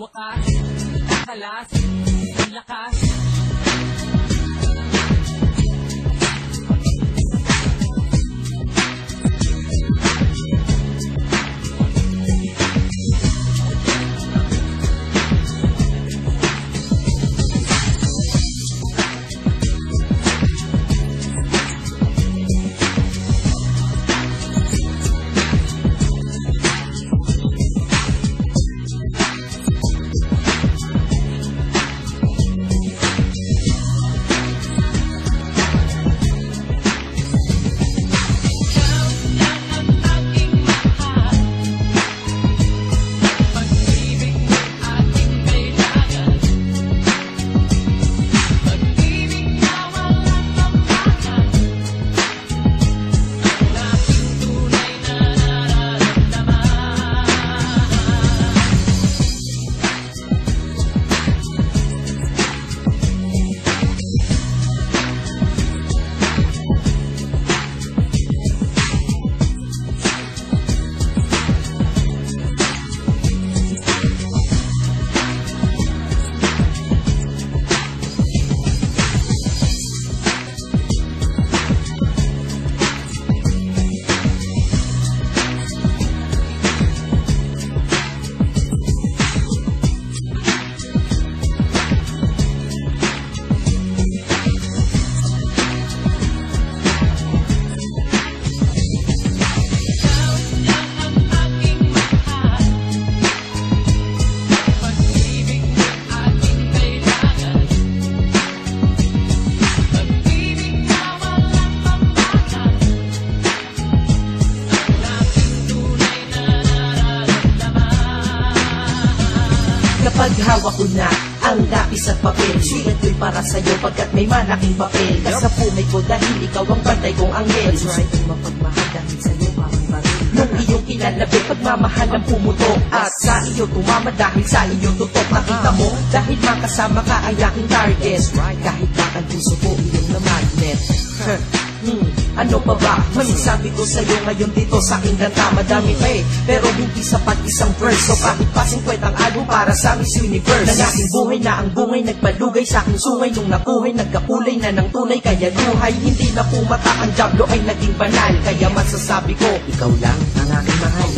wakas, kakalas, ang lakas. Kapag hawak ko na ang lapis at papel, sulat ko'y para sa'yo pagkat may malaking papel. Nasa pumay ko dahil ikaw ang bantay kong anghel. Gusto kong mapagmahal dahil sa'yo parang baril. Nung iyong kinalabi, pagmamahal ang pumutok. At sa iyo tumama dahil sa iyo tutok. Nakita mo dahil makasama ka ay aking target. Kahit bakal puso ko iyong na magnet. Ano pa ba? Malisabi ko sa'yo ngayon dito sa aking kanta. Madami pa pero hindi sapat isang verse. So kahit pa 50 ang album para sa Miss Universe. Ng aking buhay na ang bungay nagpalugay sa aking sungay. Nung nakuhay nagkakulay na ng tunay. Kaya luhay hindi na pumata ang jablo ay naging banal. Kaya masasabi ko ikaw lang ang aking mahal.